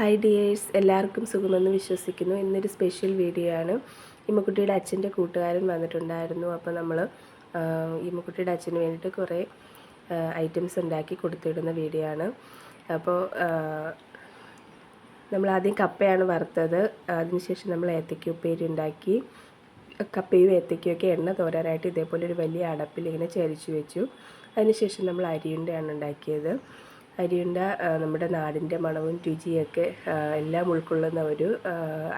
Hi dears, എല്ലാവർക്കും സുഖമെന്ന് വിശ്വസിക്കുന്നു. ഇന്നൊരു സ്പെഷ്യൽ വീഡിയോ ആണ്. ഇമ്മക്കുട്ടിയുടെ അച്ഛൻ്റെ കൂട്ടുകാരൻ വന്നിട്ടുണ്ടായിരുന്നു. അപ്പോൾ നമ്മൾ ഇമ്മക്കുട്ടിയുടെ അച്ഛന് വേണ്ടിയിട്ട് കുറേ ഐറ്റംസ് ഉണ്ടാക്കി കൊടുത്തിടുന്ന വീഡിയോ ആണ്. അപ്പോൾ നമ്മളാദ്യം കപ്പയാണ് വറുത്തത്. അതിനുശേഷം നമ്മൾ ഏത്തയ്ക്ക ഉപ്പേരി ഉണ്ടാക്കി. കപ്പയും ഏത്തയ്ക്കയൊക്കെ എണ്ണ തോരാനായിട്ട് ഇതേപോലെ ഒരു വലിയ അടപ്പിൽ ഇങ്ങനെ ചരിച്ചു വെച്ചു. അതിനുശേഷം നമ്മൾ അരിയുണ്ടയാണ് ഉണ്ടാക്കിയത്. അരിയുണ്ട നമ്മുടെ നാടിൻ്റെ മണവും രുചിയൊക്കെ എല്ലാം ഉൾക്കൊള്ളുന്ന ഒരു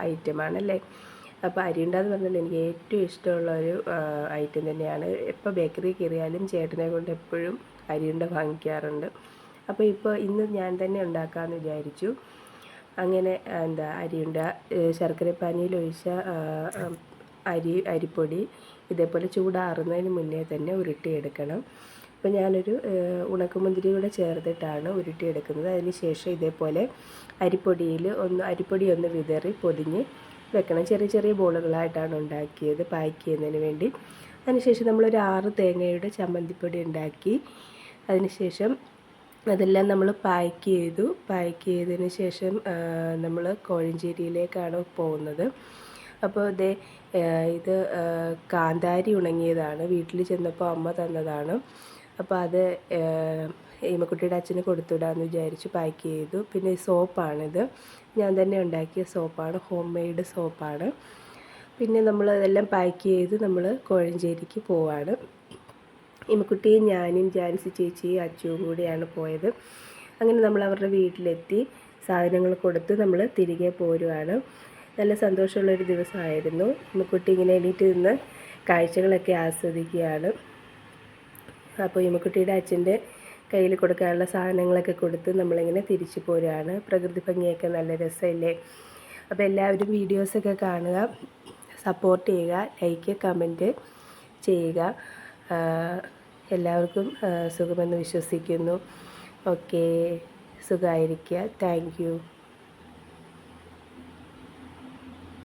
ഐറ്റമാണല്ലേ. അപ്പോൾ അരിയുണ്ട എന്ന് പറഞ്ഞാൽ എനിക്ക് ഏറ്റവും ഇഷ്ടമുള്ള ഒരു ഐറ്റം തന്നെയാണ്. എപ്പോൾ ബേക്കറി കയറിയാലും ചേട്ടനെ കൊണ്ട് എപ്പോഴും അരിയുണ്ട വാങ്ങിക്കാറുണ്ട്. അപ്പോൾ ഇന്ന് ഞാൻ തന്നെ ഉണ്ടാക്കാമെന്ന് വിചാരിച്ചു. അങ്ങനെ അരിയുണ്ട ശർക്കരപ്പാനിയിൽ ഒഴിച്ച അരിപ്പൊടി ഇതേപോലെ ചൂടാറുന്നതിന് മുന്നേ തന്നെ ഉരുട്ടിയെടുക്കണം. അപ്പോൾ ഞാനൊരു ഉണക്കമുന്തിരി കൂടെ ചേർത്തിട്ടാണ് ഉരുട്ടിയെടുക്കുന്നത്. അതിന് ശേഷം ഇതേപോലെ അരിപ്പൊടി ഒന്ന് വിതറി പൊതിഞ്ഞ് വെക്കണം. ചെറിയ ചെറിയ ബോളുകളായിട്ടാണ് ഉണ്ടാക്കിയത് പാക്ക് ചെയ്യുന്നതിന് വേണ്ടി. അതിനുശേഷം നമ്മളൊരു 6 തേങ്ങയുടെ ചമ്മന്തിപ്പൊടി ഉണ്ടാക്കി. അതിനുശേഷം അതെല്ലാം നമ്മൾ പാക്ക് ചെയ്തതിന് ശേഷം നമ്മൾ കോഴഞ്ചേരിയിലേക്കാണ് പോകുന്നത്. അപ്പോൾ ഇത് കാന്താരി ഉണങ്ങിയതാണ്. വീട്ടിൽ ചെന്നപ്പോൾ അമ്മ തന്നതാണ്. അപ്പോൾ അത് ഇമ്മക്കുട്ടിയുടെ അച്ഛന് കൊടുത്തുവിടാമെന്ന് വിചാരിച്ചു പാക്ക് ചെയ്തു. പിന്നെ സോപ്പാണിത്, ഞാൻ തന്നെ ഉണ്ടാക്കിയ സോപ്പാണ്, ഹോം മെയ്ഡ് സോപ്പാണ്. പിന്നെ നമ്മൾ അതെല്ലാം പാക്ക് ചെയ്ത് നമ്മൾ കോഴഞ്ചേരിക്ക് പോവാണ്. ഇമ്മക്കുട്ടിയും ഞാനും ജാൻസി ചേച്ചിയും അച്ചുവും കൂടിയാണ് പോയത്. അങ്ങനെ നമ്മൾ അവരുടെ വീട്ടിലെത്തി സാധനങ്ങൾ കൊടുത്ത് നമ്മൾ തിരികെ പോരുവാണ്. നല്ല സന്തോഷമുള്ളൊരു ദിവസമായിരുന്നു. ഇമ്മക്കുട്ടി ഇങ്ങനെ എണീറ്റ് നിന്ന് കാഴ്ചകളൊക്കെ ആസ്വദിക്കുകയാണ്. അപ്പോൾ ഇമ്മക്കുട്ടിയുടെ അച്ഛൻ്റെ കയ്യിൽ കൊടുക്കാനുള്ള സാധനങ്ങളൊക്കെ കൊടുത്ത് നമ്മളിങ്ങനെ തിരിച്ചു പോരുകയാണ്. പ്രകൃതി ഭംഗിയൊക്കെ നല്ല രസമല്ലേ. അപ്പോൾ എല്ലാവരും വീഡിയോസൊക്കെ കാണുക, സപ്പോർട്ട് ചെയ്യുക, ലൈക്ക് കമൻറ്റ് ചെയ്യുക. എല്ലാവർക്കും സുഖമെന്ന് വിശ്വസിക്കുന്നു. ഓക്കെ, സുഖമായിരിക്കുക. Thank U.